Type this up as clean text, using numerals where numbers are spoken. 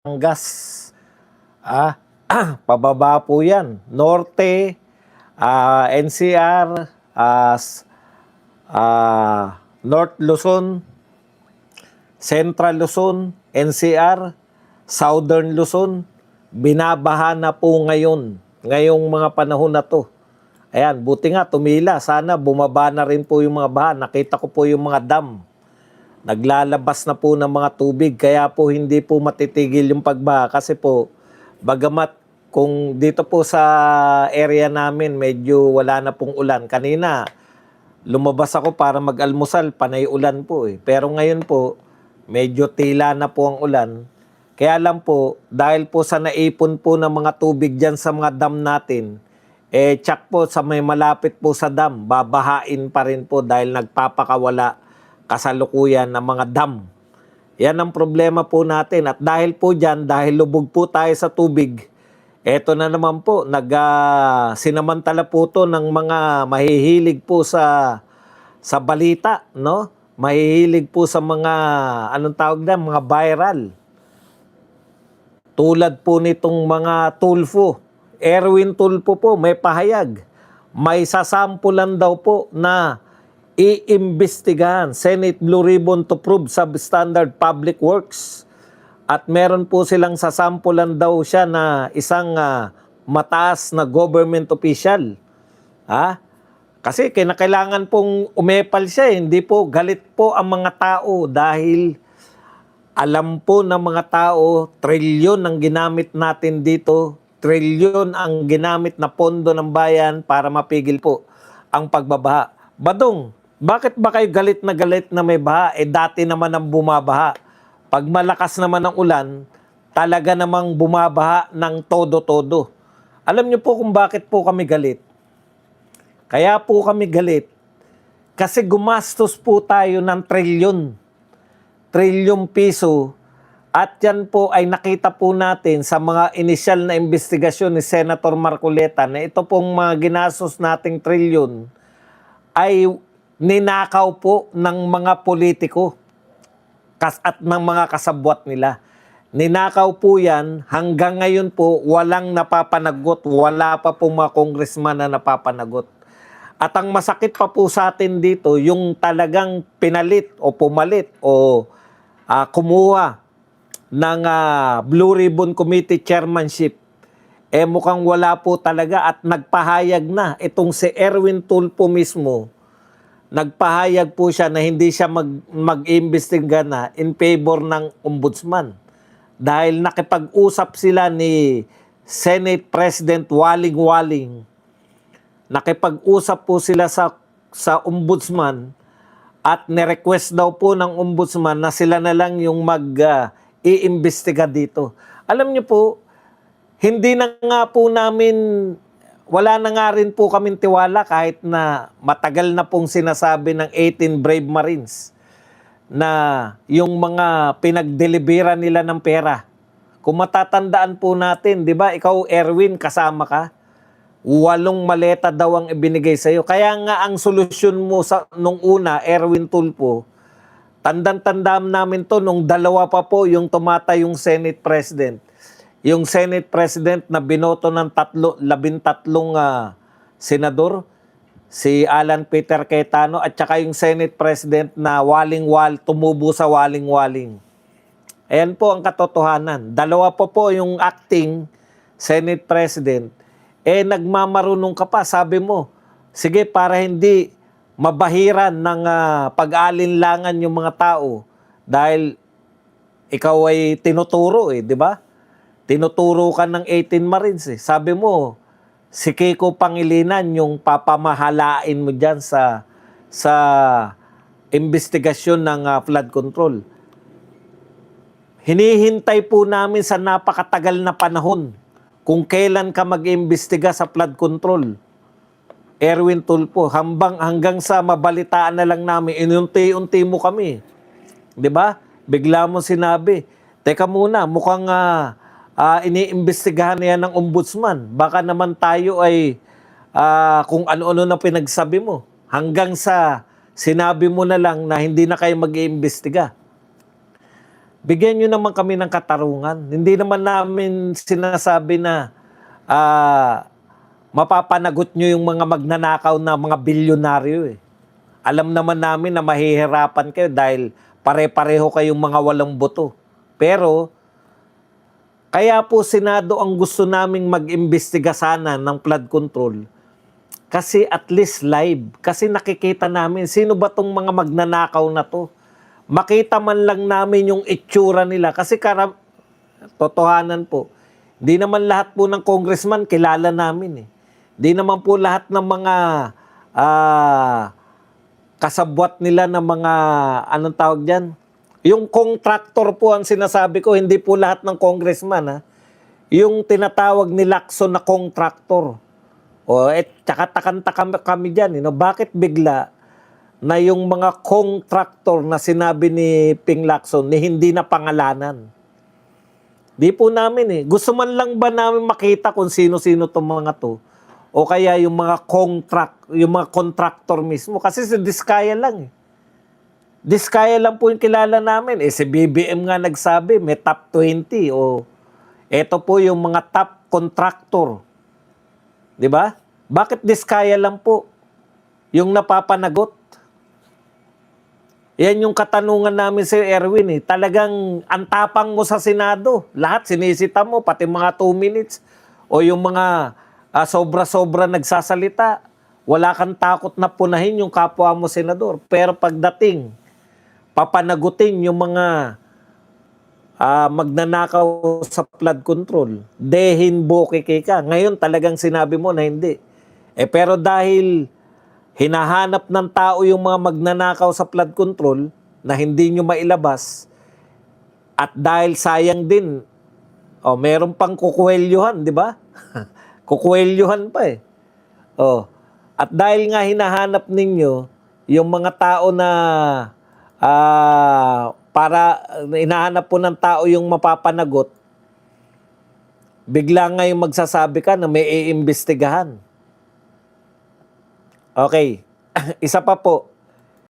Batangas. Ah, pababa po yan. Norte, NCR, North Luzon, Central Luzon, NCR, Southern Luzon, binabaha na po ngayong mga panahon na to. Ayan, buti nga tumila. Sana bumaba na rin po yung mga baha. Nakita ko po yung mga dam. Naglalabas na po ng mga tubig. Kaya po hindi po matitigil yung pagbaha. Kasi po, bagamat kung dito po sa area namin, medyo wala na pong ulan. Kanina, lumabas ako para mag-almusal, panay ulan po eh. Pero ngayon po, medyo tila na po ang ulan. Kaya lang po, dahil po sa naipon po ng mga tubig dyan sa mga dam natin, tsak po sa may malapit po sa dam, babahain pa rin po dahil nagpapakawala kasalukuyan ng mga dam. Yan ang problema po natin. At dahil po dyan, dahil lubog po tayo sa tubig, eto na naman po, sinamantala po to ng mga mahihilig po sa balita, no? Mahihilig po sa mga, anong tawag na, mga viral. Tulad po nitong mga Tulfo. Erwin Tulfo po, may pahayag. May sasampulan daw po na iimbestigahan. Senate Blue Ribbon to prove substandard public works. At meron po silang sasampulan daw siya na isang mataas na government official. Kasi kinakailangan pong umepal siya. Hindi po galit po ang mga tao dahil alam po ng mga tao, trilyon ang ginamit natin dito. Trilyon ang ginamit na pondo ng bayan para mapigil po ang pagbabaha. Badong, bakit ba kayo galit na may baha? Dati naman ang bumabaha. Pag malakas naman ang ulan, talaga namang bumabaha ng todo-todo. Alam niyo po kung bakit po kami galit? Kaya po kami galit kasi gumastos po tayo ng trilyong piso at yan po ay nakita po natin sa mga inisyal na investigasyon ni Senator Marcoleta na ito pong mga ginastos nating trilyon ay ninakaw po ng mga politiko at ng mga kasabwat nila. Ninakaw po yan, hanggang ngayon po walang napapanagot, wala pa po mga congressman na napapanagot. At ang masakit pa po sa atin dito, yung talagang pinalit o pumalit o kumuha ng Blue Ribbon Committee chairmanship, mukhang wala po talaga at nagpahayag na itong si Erwin Tulfo mismo. Nagpahayag po siya na hindi siya mag-imbestiga na in favor ng ombudsman. Dahil nakipag-usap sila ni Senate President Waling-Waling. Nakipag-usap po sila sa ombudsman at nirequest daw po ng ombudsman na sila na lang yung mag-iimbestiga dito. Alam niyo po, hindi na nga po namin, wala na nga rin po kaming tiwala kahit na matagal na pong sinasabi ng 18 Brave Marines na yung mga pinagdelibera nila ng pera. Kung matatandaan po natin, di ba, ikaw Erwin, kasama ka? 8 maleta daw ang ibinigay sa iyo. Kaya nga ang solusyon mo nung una, Erwin Tulfo, tandang-tandaan namin to nung 2 pa po yung tumatayong Senate President. Yung Senate President na binoto ng 13 senador, si Alan Peter Cayetano, at saka yung Senate President na tumubo sa waling-waling. Ayan po ang katotohanan. 2 po yung acting Senate President. Nagmamarunong ka pa, sabi mo, sige, para hindi mabahiran ng pag-alinlangan yung mga tao dahil ikaw ay tinuturo di ba? Tinuturo ka ng 18 Marines Sabi mo, si Kiko Pangilinan yung papamahalain mo dyan sa investigasyon ng flood control. Hinihintay po namin sa napakatagal na panahon kung kailan ka mag-imbestiga sa flood control. Erwin Tulfo, hanggang sa mabalitaan na lang namin, inunti-unti mo kami. Di ba? Bigla mo sinabi, teka muna, mukhang iniimbestigahan na yan ng ombudsman. Baka naman tayo ay kung ano-ano na pinagsabi mo. Hanggang sa sinabi mo na lang na hindi na kayo mag-iimbestiga. Bigyan nyo naman kami ng katarungan. Hindi naman namin sinasabi na mapapanagot nyo yung mga magnanakaw na mga bilyonaryo eh. Alam naman namin na mahihirapan kayo dahil pare-pareho kayong mga walang boto. Pero, kaya po Senado ang gusto naming mag-imbestiga sana ng flood control. Kasi at least live. Kasi nakikita namin, sino ba tong mga magnanakaw na to? Makita man lang namin yung itsura nila. Kasi totohanan po, di naman lahat po ng congressman kilala namin eh. Di naman po lahat ng mga kasabwat nila ng mga, anong tawag dyan? Yung contractor po ang sinasabi ko, hindi po lahat ng congressman ha. Yung tinatawag ni Lacson na contractor. O, tsaka takanta kami dyan. Bakit bigla na yung mga contractor na sinabi ni Ping Lacson ni hindi na pangalanan? Di po namin eh. Gusto man lang ba namin makita kung sino-sino itong mga to? O kaya yung mga contractor mismo. Kasi si Diskaya lang eh. Diskaya lang po yung kilala namin. Si BBM nga nagsabi, may top 20. O, eto po yung mga top contractor. Di ba? Bakit Diskaya lang po yung napapanagot? Yan yung katanungan namin si Erwin eh. Talagang antapang mo sa Senado. Lahat sinisita mo, pati mga 2 minutes. O yung mga sobra-sobra nagsasalita. Wala kang takot na punahin yung kapwa mo senador. Pero pagdating, papanagutin yung mga magnanakaw sa flood control. Dehin bokeke ka. Ngayon talagang sinabi mo na hindi. Pero dahil hinahanap ng tao yung mga magnanakaw sa flood control na hindi nyo mailabas at dahil sayang din, meron pang kukwelyuhan, di ba? Kukwelyuhan pa eh. At dahil nga hinahanap ninyo yung mga tao na para hinahanap po ng tao yung mapapanagot, bigla nga yung magsasabi ka na may iimbestigahan. Okay. Isa pa po.